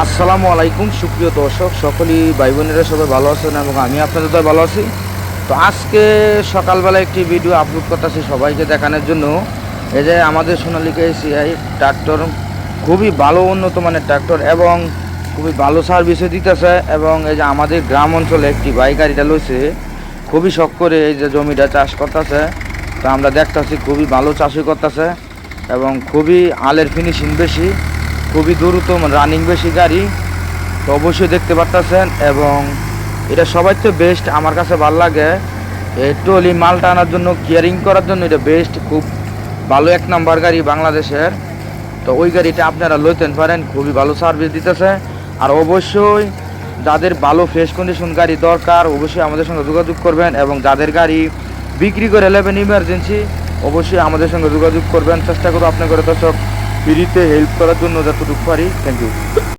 আসসালামু আলাইকুম সুপ্রিয় দর্শক, সকলেই ভাই বোনেরা সবাই ভালো আছেন এবং আমি আপনাদের তো ভালো আছি। তো আজকে সকালবেলা একটি ভিডিও আপলোড করতেছি সবাইকে দেখানোর জন্য। এই যে আমাদের সোনালিকা এসিআই ট্রাক্টর খুবই ভালো উন্নত মানের ট্রাক্টর এবং খুবই ভালো সার্ভিসও দিতেছে। এবং এই যে আমাদের গ্রাম অঞ্চলে একটি ভাই গাড়িটা লইছে, খুবই শখ করে এই যে জমিটা চাষ করতেছে। তো আমরা দেখতেছি খুবই ভালো চাষই করতেছে এবং খুবই আলের ফিনিশিং বেশি, খুবই দ্রুত রানিং বেশি গাড়ি। তো অবশ্যই দেখতে পারতেছেন এবং এটা সবাই তো বেস্ট, আমার কাছে ভালো লাগে। এই ট্রলি মাল টানার জন্য, কেয়ারিং করার জন্য এটা বেস্ট, খুব ভালো এক নাম্বার গাড়ি বাংলাদেশের। তো ওই গাড়িটা আপনারা লইতেন পারেন, খুবই ভালো সার্ভিস দিতেছে। আর অবশ্যই যাদের ভালো ফ্রেশ কন্ডিশন গাড়ি দরকার অবশ্যই আমাদের সঙ্গে যোগাযোগ করবেন, এবং যাদের গাড়ি বিক্রি করে নেবেন ইমার্জেন্সি অবশ্যই আমাদের সঙ্গে যোগাযোগ করবেন। চেষ্টা করবো আপনার করে দর্শক ফ্রিতে হেল্প করার জন্য যতটুকু পারি। Thank you.